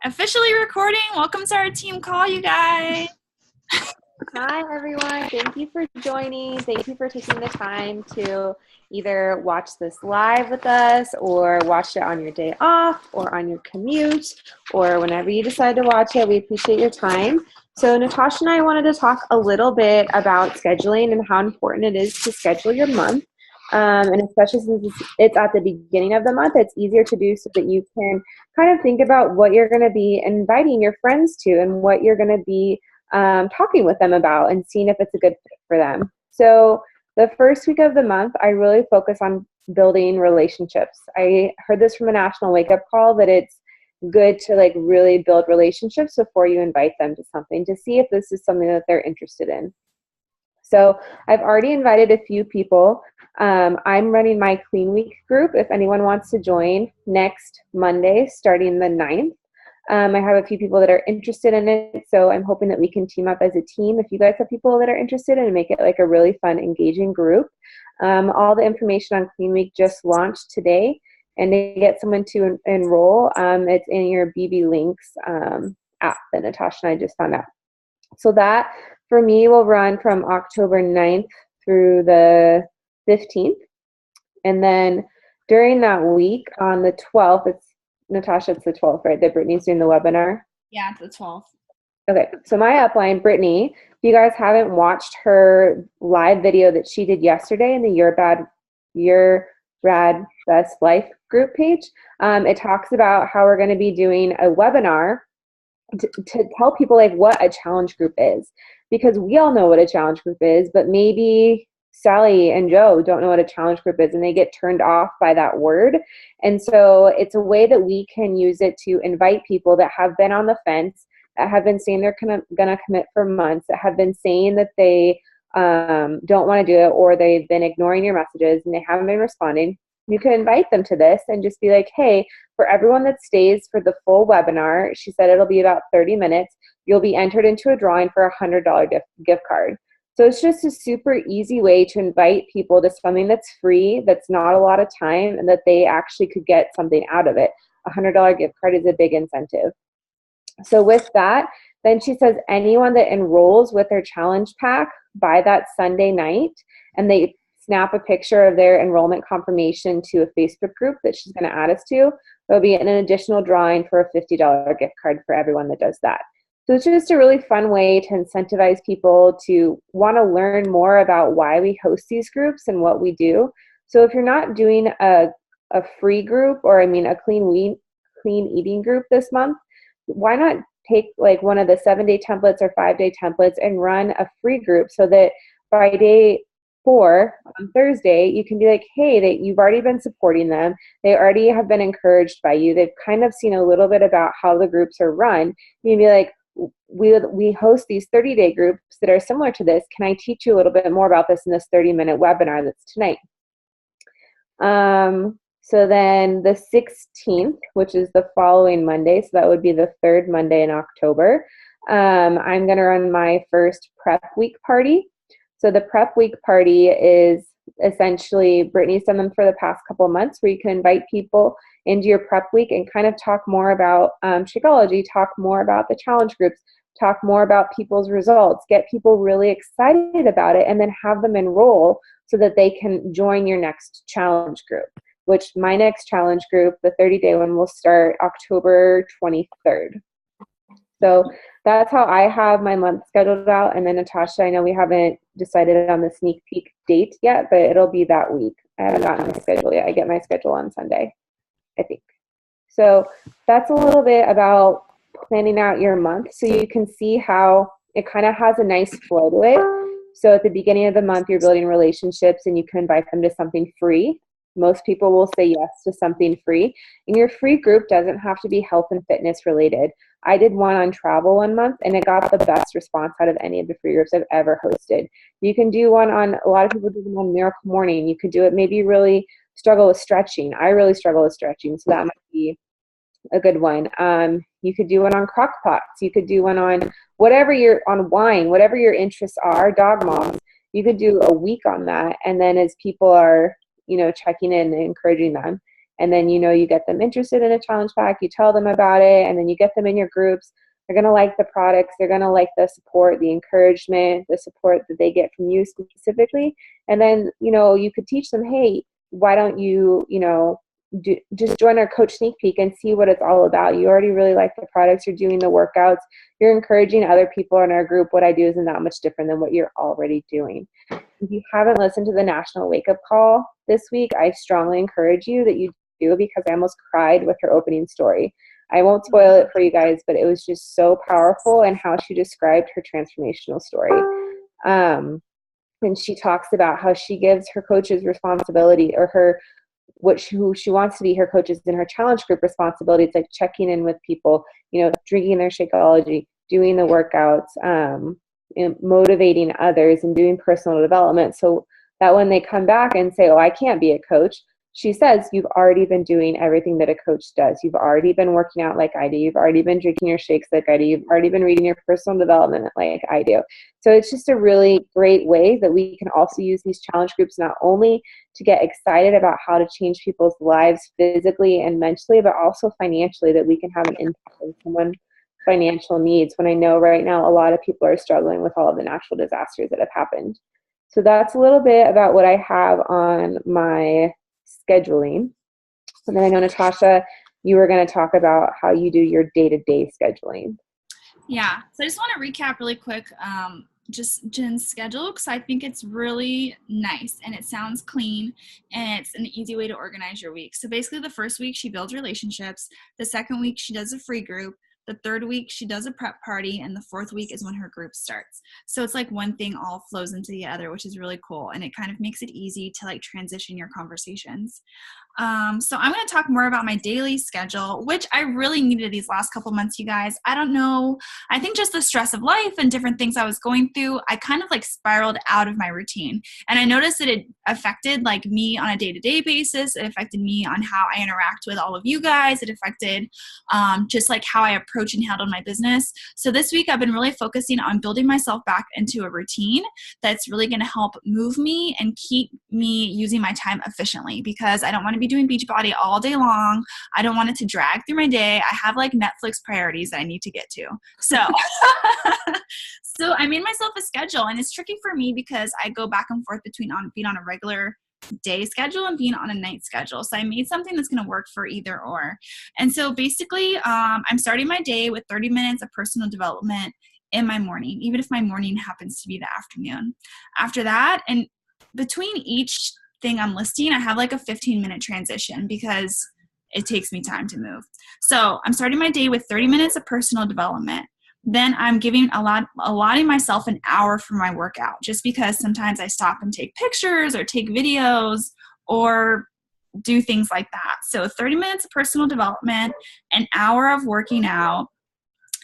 Officially recording. Welcome to our team call, you guys. Hi, everyone. Thank you for joining. Thank you for taking the time to either watch this live with us or watch it on your day off or on your commute or whenever you decide to watch it. We appreciate your time. So Natasha and I wanted to talk a little bit about scheduling and how important it is to schedule your month. And especially since it's at the beginning of the month, it's easier to do so that you can kind of think about what you're going to be inviting your friends to and what you're going to be talking with them about and seeing if it's a good fit for them. So the first week of the month, I really focus on building relationships. I heard this from a national wake-up call that it's good to like really build relationships before you invite them to something to see if this is something that they're interested in. So I've already invited a few people. I'm running my Clean Week group if anyone wants to join next Monday, starting the 9th. I have a few people that are interested in it, so I'm hoping that we can team up as a team. If you guys have people that are interested and make it like a really fun, engaging group. All the information on Clean Week just launched today, and to get someone to enroll, it's in your BB Links app that Natasha and I just found out. So that, for me, will run from October 9th through the 15th. And then during that week, on the 12th, Natasha, it's the 12th, right? That Brittany's doing the webinar? Yeah, it's the 12th. Okay, so my upline, Brittany, if you guys haven't watched her live video that she did yesterday in the Your Rad Best Life group page, it talks about how we're going to be doing a webinar to tell people like what a challenge group is, because we all know what a challenge group is, but maybe Sally and Joe don't know what a challenge group is and they get turned off by that word. And so it's a way that we can use it to invite people that have been on the fence, that have been saying they're gonna commit for months, that have been saying that they don't want to do it, or they've been ignoring your messages and they haven't been responding. You can invite them to this and just be like, hey, for everyone that stays for the full webinar, she said it'll be about 30 minutes, you'll be entered into a drawing for a $100 gift card. So it's just a super easy way to invite people to something that's free, that's not a lot of time, and that they actually could get something out of it. A $100 gift card is a big incentive. So with that, then she says anyone that enrolls with their challenge pack by that Sunday night, and they snap a picture of their enrollment confirmation to a Facebook group that she's going to add us to, there'll be an additional drawing for a $50 gift card for everyone that does that. So it's just a really fun way to incentivize people to want to learn more about why we host these groups and what we do. So if you're not doing a free group, or I mean a clean eating group this month, why not take like one of the 7-day templates or 5-day templates and run a free group so that by day 4 on Thursday, you can be like, hey, you've already been supporting them. They already have been encouraged by you. They've kind of seen a little bit about how the groups are run. You can be like, we host these 30-day groups that are similar to this. Can I teach you a little bit more about this in this 30-minute webinar that's tonight? So then the 16th, which is the following Monday, so that would be the 3rd Monday in October, I'm going to run my first prep week party. So the prep week party is essentially, Brittany's done them for the past couple of months, where you can invite people into your prep week and kind of talk more about Shakeology, talk more about the challenge groups, talk more about people's results, get people really excited about it, and then have them enroll so that they can join your next challenge group, which my next challenge group, the 30-day one, will start October 23rd. So that's how I have my month scheduled out. And then Natasha, I know we haven't decided on the sneak peek date yet, but it'll be that week. I haven't gotten my schedule yet. I get my schedule on Sunday, I think. So that's a little bit about planning out your month, so you can see how it kind of has a nice flow to it. So at the beginning of the month, you're building relationships and you can invite them to something free. Most people will say yes to something free. And your free group doesn't have to be health and fitness related. I did one on travel one month and it got the best response out of any of the free groups I've ever hosted. You can do one on, a lot of people do them on Miracle Morning. You could do it, maybe you really struggle with stretching. I really struggle with stretching, so that might be a good one. You could do one on crock pots. You could do one on on wine, whatever your interests are, dog moms. You could do a week on that. And then as people are, checking in and encouraging them, And then, you get them interested in a challenge pack, you tell them about it, and then you get them in your groups. They're going to like the products. They're going to like the support, the encouragement, the support that they get from you specifically. And then, you could teach them, hey, why don't you, just join our coach sneak peek and see what it's all about. You already really like the products. You're doing the workouts. You're encouraging other people in our group. What I do isn't that much different than what you're already doing. If you haven't listened to the National Wake Up Call this week, I strongly encourage you that you do, because I almost cried with her opening story. I won't spoil it for you guys, but it was just so powerful and how she described her transformational story. And she talks about how she gives her coaches responsibility, or who she wants to be her coaches in her challenge group responsibility. It's like checking in with people, drinking their Shakeology, doing the workouts, and motivating others and doing personal development, so that when they come back and say, oh, I can't be a coach, she says, you've already been doing everything that a coach does. You've already been working out like I do. You've already been drinking your shakes like I do. You've already been reading your personal development like I do. So it's just a really great way that we can also use these challenge groups not only to get excited about how to change people's lives physically and mentally, but also financially, that we can have an impact on someone's financial needs, when I know right now a lot of people are struggling with all of the natural disasters that have happened. So that's a little bit about what I have on my scheduling. And then I know, Natasha, you were going to talk about how you do your day-to-day scheduling. Yeah. So I just want to recap really quick, just Jen's schedule, because I think it's really nice and it sounds clean and it's an easy way to organize your week. So basically the first week she builds relationships. The second week she does a free group. The third week she does a prep party, and the fourth week is when her group starts. So it's like one thing all flows into the other, which is really cool. And it kind of makes it easy to like transition your conversations. So I'm going to talk more about my daily schedule, which I really needed these last couple months, you guys. I don't know. I think just the stress of life and different things I was going through, I kind of like spiraled out of my routine. And I noticed that it affected like me on a day-to-day basis. It affected me on how I interact with all of you guys. It affected just like how I approach and handle my business. So this week I've been really focusing on building myself back into a routine that's really going to help move me and keep me using my time efficiently, because I don't want to be doing Beachbody all day long. I don't want it to drag through my day. I have like Netflix priorities that I need to get to. So, so I made myself a schedule, and it's tricky for me because I go back and forth between being on a regular day schedule and being on a night schedule. So I made something that's going to work for either or. And so basically, I'm starting my day with 30 minutes of personal development in my morning, even if my morning happens to be the afternoon. After that, and between each thing I'm listing, I have like a 15-minute transition because it takes me time to move. So I'm starting my day with 30 minutes of personal development. Then I'm allotting myself an hour for my workout, just because sometimes I stop and take pictures or take videos or do things like that. So 30 minutes of personal development, an hour of working out.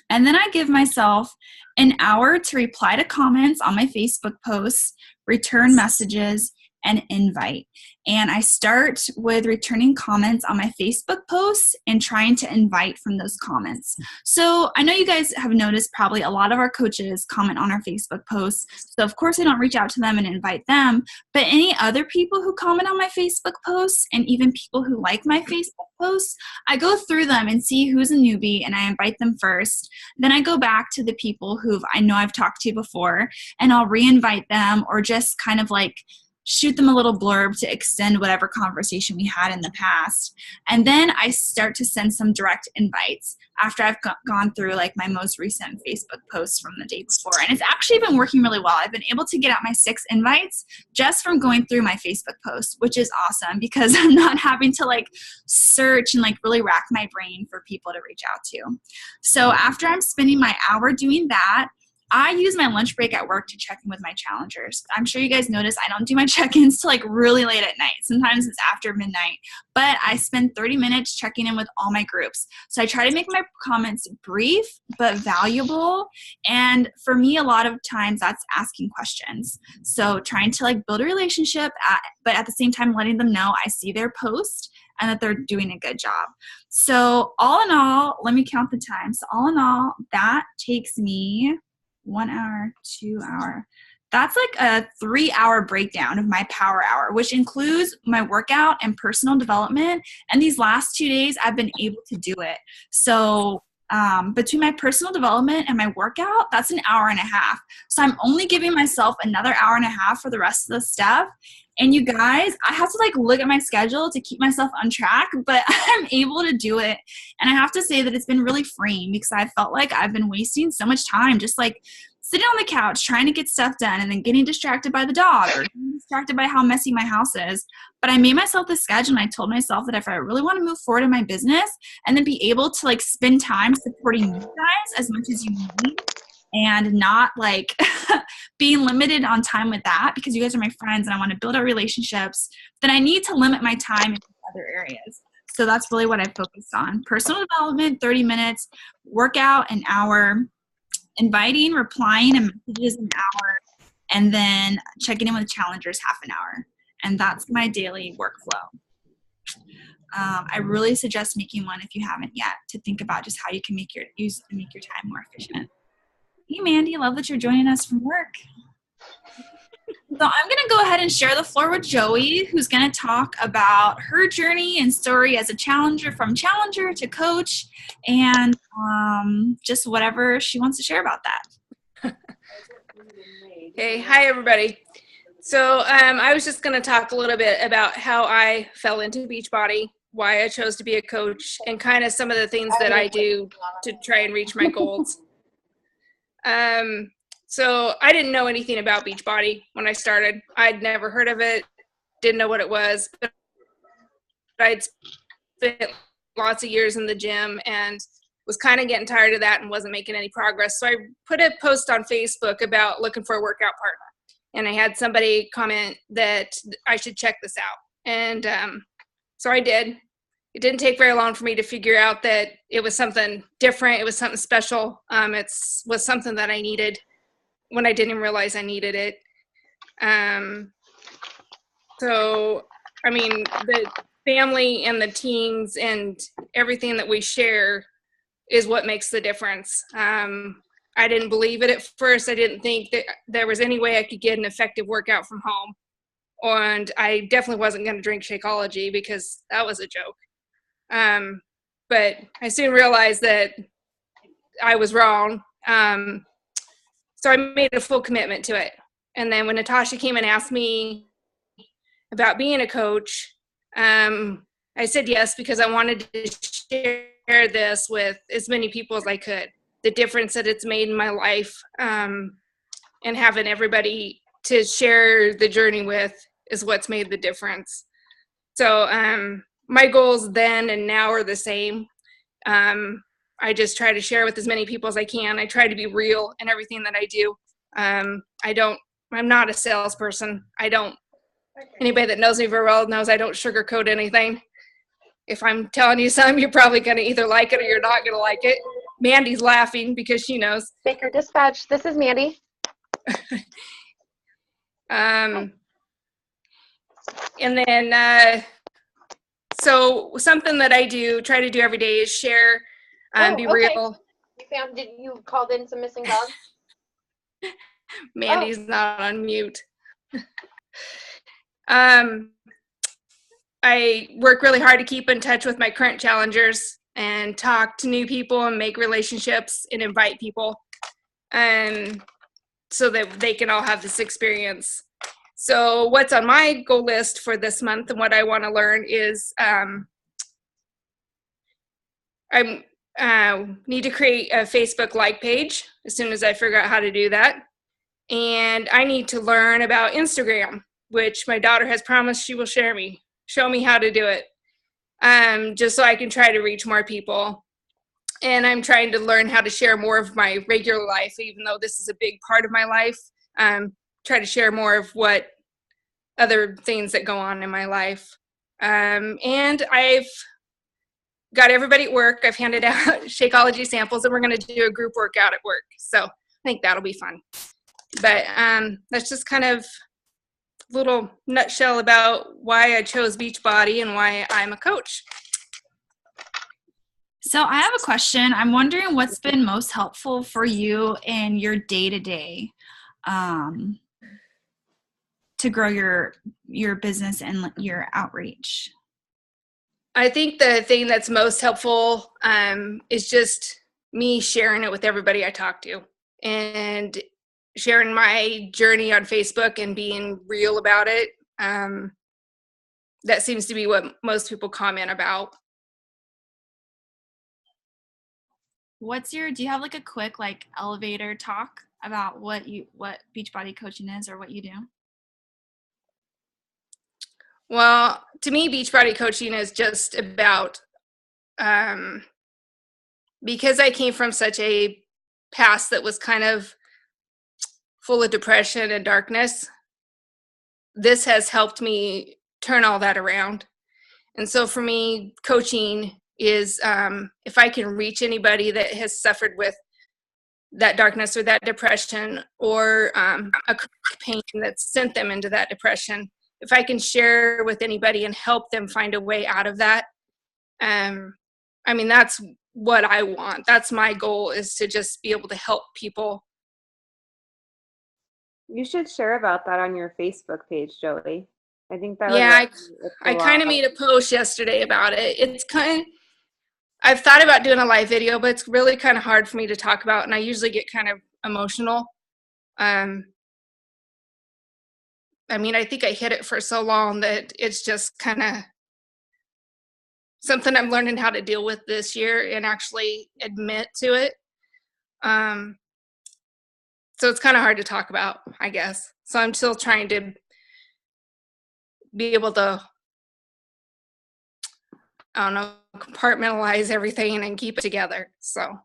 And then I give myself an hour to reply to comments on my Facebook posts, return messages, and invite. And I start with returning comments on my Facebook posts and trying to invite from those comments. So I know you guys have noticed probably a lot of our coaches comment on our Facebook posts. So of course I don't reach out to them and invite them, but any other people who comment on my Facebook posts, and even people who like my Facebook posts, I go through them and see who's a newbie and I invite them first. Then I go back to the people who I know I've talked to before, and I'll re-invite them, or just kind of like shoot them a little blurb to extend whatever conversation we had in the past. And then I start to send some direct invites after I've gone through like my most recent Facebook posts from the day before. And it's actually been working really well. I've been able to get out my 6 invites just from going through my Facebook posts, which is awesome because I'm not having to like search and like really rack my brain for people to reach out to. So after I'm spending my hour doing that, I use my lunch break at work to check in with my challengers. I'm sure you guys notice I don't do my check-ins till like really late at night. Sometimes it's after midnight, but I spend 30 minutes checking in with all my groups. So I try to make my comments brief but valuable. And for me, a lot of times that's asking questions. So trying to like build a relationship, but at the same time letting them know I see their post and that they're doing a good job. So all in all, let me count the time. So all in all, that takes me 1 hour, 2 hour, that's like a 3-hour breakdown of my power hour, which includes my workout and personal development. And these last 2 days, I've been able to do it. So between my personal development and my workout, that's an hour and a half. So I'm only giving myself another hour and a half for the rest of the stuff. And you guys, I have to like look at my schedule to keep myself on track, but I'm able to do it. And I have to say that it's been really freeing because I felt like I've been wasting so much time just like sitting on the couch trying to get stuff done and then getting distracted by the dog or getting distracted by how messy my house is. But I made myself this schedule and I told myself that if I really want to move forward in my business and then be able to like spend time supporting you guys as much as you need and not like being limited on time with that because you guys are my friends and I want to build our relationships, then I need to limit my time in other areas. So that's really what I focused on. Personal development, 30 minutes, workout, an hour, inviting, replying, and messages an hour, and then checking in with challengers half an hour. And that's my daily workflow. I really suggest making one if you haven't yet to think about just how you can make your time more efficient. Hey, Mandy, I love that you're joining us from work. So I'm going to go ahead and share the floor with Joey, who's going to talk about her journey and story as a challenger, from challenger to coach, and just whatever she wants to share about that. Hey, hi everybody. So I was just going to talk a little bit about how I fell into Beachbody, why I chose to be a coach, and kind of some of the things that I do to try and reach my goals. So I didn't know anything about Beachbody when I started. I'd never heard of it, didn't know what it was, but I'd spent lots of years in the gym and was kind of getting tired of that and wasn't making any progress. So I put a post on Facebook about looking for a workout partner. And I had somebody comment that I should check this out. And so I did. It didn't take very long for me to figure out that it was something different. It was something special. It was something that I needed when I didn't realize I needed it. So, I mean, the family and the teams and everything that we share is what makes the difference. I didn't believe it at first. I didn't think that there was any way I could get an effective workout from home. And I definitely wasn't going to drink Shakeology because that was a joke. But I soon realized that I was wrong. So I made a full commitment to it. And then when Natasha came and asked me about being a coach, I said yes because I wanted to share this with as many people as I could. The difference that it's made in my life, and having everybody to share the journey with is what's made the difference. So my goals then and now are the same. I just try to share with as many people as I can. I try to be real in everything that I do. I'm not a salesperson. Anybody that knows me very well knows I don't sugarcoat anything. If I'm telling you something, you're probably going to either like it or you're not going to like it. Mandy's laughing because she knows. Baker Dispatch, this is Mandy. And then, so something that I try to do every day is share, be real. You called in some missing dogs? Mandy's not on mute. I work really hard to keep in touch with my current challengers and talk to new people and make relationships and invite people, so that they can all have this experience. So what's on my goal list for this month and what I want to learn is I need to create a Facebook like page as soon as I figure out how to do that. And I need to learn about Instagram, which my daughter has promised she will show me how to do it, just so I can try to reach more people. And I'm trying to learn how to share more of my regular life, even though this is a big part of my life. Try to share more of what other things that go on in my life. And I've got everybody at work. I've handed out Shakeology samples, and we're going to do a group workout at work. So I think that'll be fun. But that's just kind of a little nutshell about why I chose Beachbody and why I'm a coach. So I have a question. I'm wondering what's been most helpful for you in your day-to-day to grow your business and your outreach? I think the thing that's most helpful is just me sharing it with everybody I talk to, and sharing my journey on Facebook and being real about it. That seems to be what most people comment about. Do you have like a quick like elevator talk about what Beachbody coaching is or what you do? Well, to me, Beachbody coaching is just about, because I came from such a past that was kind of full of depression and darkness, this has helped me turn all that around. And so for me, coaching is, if I can reach anybody that has suffered with that darkness or that depression, or a chronic pain that's sent them into that depression, if I can share with anybody and help them find a way out of that, I mean, that's what I want. That's my goal, is to just be able to help people. You should share about that on your Facebook page, Joey. I think that would Yeah, I a kind of lot. made a post yesterday about it. It's I've thought about doing a live video, but it's really kind of hard for me to talk about, and I usually get kind of emotional. I mean, I think I hid it for so long that it's just kind of something I'm learning how to deal with this year and actually admit to it. So it's kind of hard to talk about, I guess. So I'm still trying to be able to, I don't know, compartmentalize everything and keep it together. So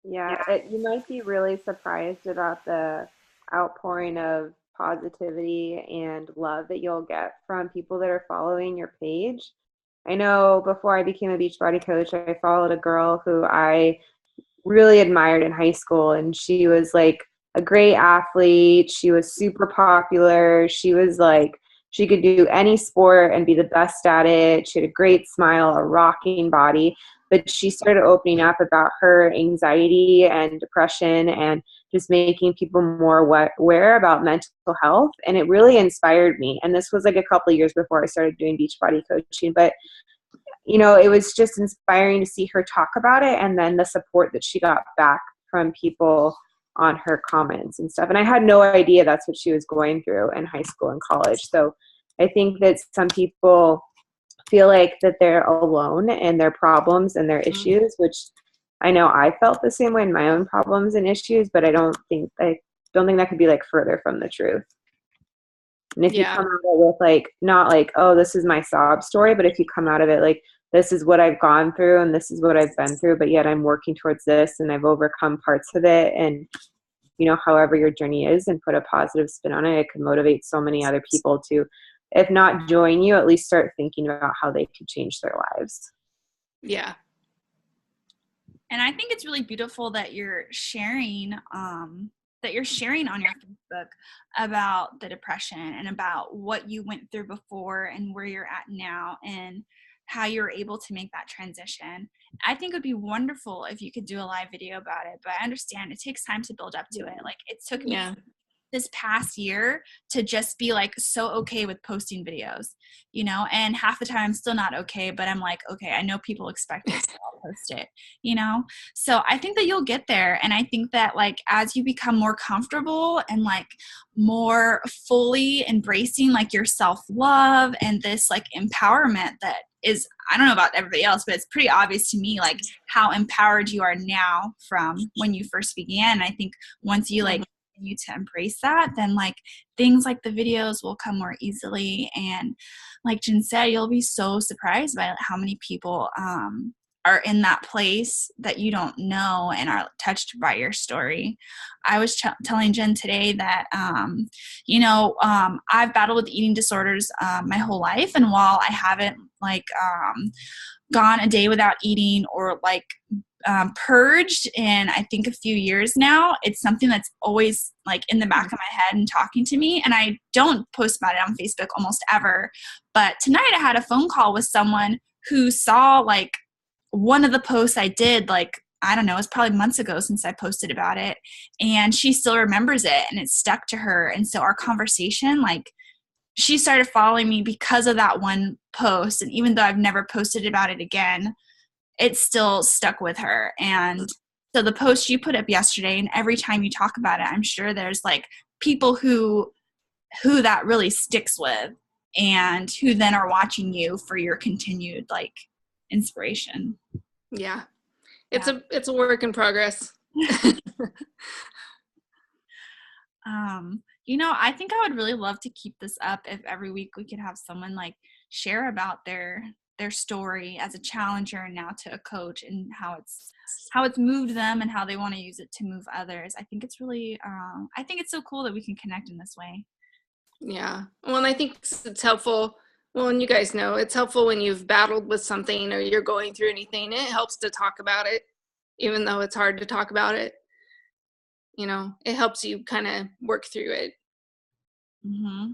Yeah, you might be really surprised about the outpouring of positivity and love that you'll get from people that are following your page. I know before I became a Beachbody coach, I followed a girl who I really admired in high school, and she was like a great athlete. She was super popular. She was like, she could do any sport and be the best at it. She had a great smile, a rocking body, but she started opening up about her anxiety and depression and just making people more aware about mental health. And it really inspired me. And this was like a couple of years before I started doing Beachbody coaching, but you know, it was just inspiring to see her talk about it, and then the support that she got back from people on her comments and stuff. And I had no idea that's what she was going through in high school and college. So I think that some people feel like that they're alone in their problems and their issues, which I know I felt the same way in my own problems and issues, but I don't think that could be like further from the truth. And if you come out of it with like, not like, oh, this is my sob story, but if you come out of it like, this is what I've gone through and this is what I've been through, but yet I'm working towards this and I've overcome parts of it. And, you know, however your journey is, and put a positive spin on it, it can motivate so many other people to, if not join you, at least start thinking about how they could change their lives. yeah. And I think it's really beautiful that you're sharing on your Facebook about the depression and about what you went through before and where you're at now and how you're able to make that transition. I think it would be wonderful if you could do a live video about it, but I understand it takes time to build up to it. Like it took me this past year to just be like so okay with posting videos, you know, and half the time I'm still not okay, but I'm like, okay, I know people expect it, so I'll post it, you know? So I think that you'll get there. And I think that like, as you become more comfortable and like more fully embracing like your self-love and this like empowerment that is, I don't know about everybody else, but it's pretty obvious to me, like how empowered you are now from when you first began. And I think once you like continue to embrace that, then like things like the videos will come more easily. And like Jen said, you'll be so surprised by how many people are in that place that you don't know and are touched by your story. I was telling Jen today that, I've battled with eating disorders my whole life. And while I haven't like gone a day without eating or like purged in I think a few years now, it's something that's always like in the back of my head and talking to me, and I don't post about it on Facebook almost ever. But tonight I had a phone call with someone who saw like one of the posts I did like I don't know, it's probably months ago since I posted about it, and she still remembers it and it's stuck to her. And so our conversation, like, she started following me because of that one post. And even though I've never posted about it again, it's still stuck with her. And so the post you put up yesterday, and every time you talk about it, I'm sure there's like people who that really sticks with, and who then are watching you for your continued like inspiration. Yeah. It's a work in progress. I think I would really love to keep this up if every week we could have someone like share about their story as a challenger and now to a coach, and how it's moved them and how they want to use it to move others. I think it's really I think it's so cool that we can connect in this way. Yeah. Well, and I think it's helpful. Well, and you guys know it's helpful when you've battled with something or you're going through anything. It helps to talk about it, even though it's hard to talk about it. It helps you kind of work through it. Mm-hmm.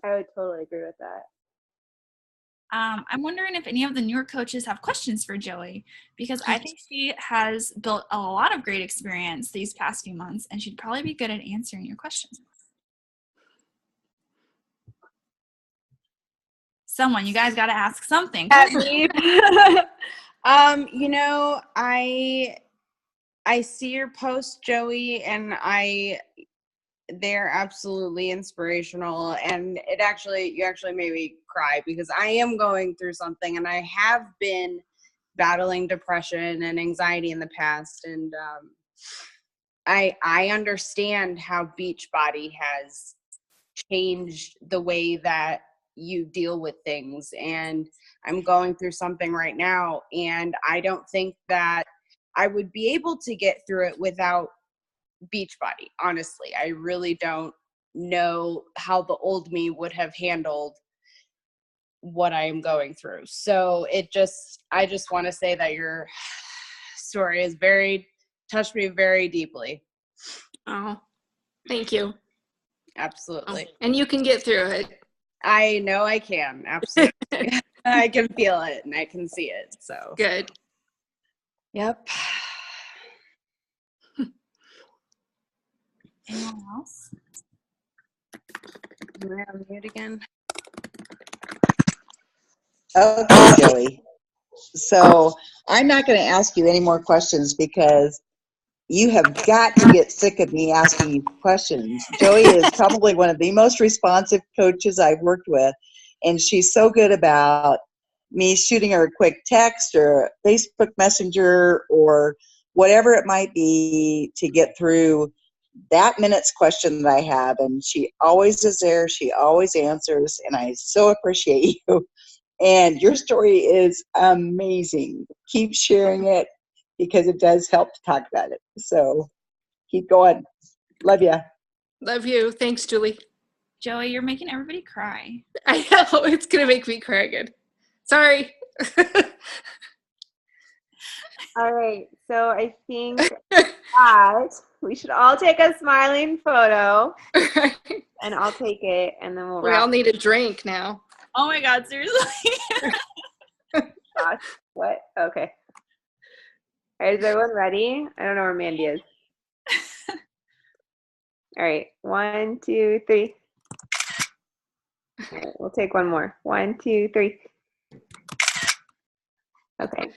I would totally agree with that. I'm wondering if any of the newer coaches have questions for Joey, because I think she has built a lot of great experience these past few months, and she'd probably be good at answering your questions. Someone, you guys got to ask something. I see your post, Joey, and they're absolutely inspirational, and you actually made me cry, because I am going through something, and I have been battling depression and anxiety in the past, and I understand how Beachbody has changed the way that you deal with things, and I'm going through something right now, and I don't think that I would be able to get through it without Beachbody. Honestly, I really don't know how the old me would have handled what I am going through. So I just want to say that your story has touched me very deeply. Oh, thank you. Absolutely. Oh, and you can get through it. I know I can. Absolutely. I can feel it and I can see it. So good. Yep. Anyone else? Am I on mute again? Okay, Joey. So I'm not going to ask you any more questions, because you have got to get sick of me asking you questions. Joey is probably one of the most responsive coaches I've worked with, and she's so good about me shooting her a quick text or Facebook Messenger or whatever it might be to get through that minute's question that I have, and she always is there. She always answers, and I so appreciate you. And your story is amazing. Keep sharing it, because it does help to talk about it. So keep going. Love you. Love you. Thanks, Julie. Joey, you're making everybody cry. I know. It's going to make me cry again. Sorry. All right. So I think that we should all take a smiling photo, and I'll take it, and then we'll We wrap. all need a drink now. Oh my God, seriously? Gosh, what? Okay. All right, is everyone ready? I don't know where Mandy is. All right, 1, 2, 3. All right, we'll take one more. 1, 2, 3. Okay.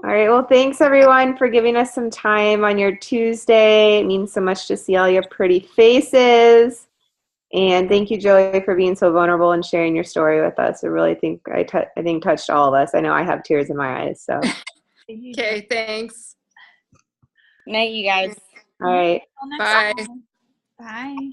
All right, well, thanks everyone for giving us some time on your Tuesday. It means so much to see all your pretty faces. And thank you, Joey, for being so vulnerable and sharing your story with us. I really think I think touched all of us. I know I have tears in my eyes. So. Okay, thanks. Night, you guys. All right. Until next Bye. time. Bye.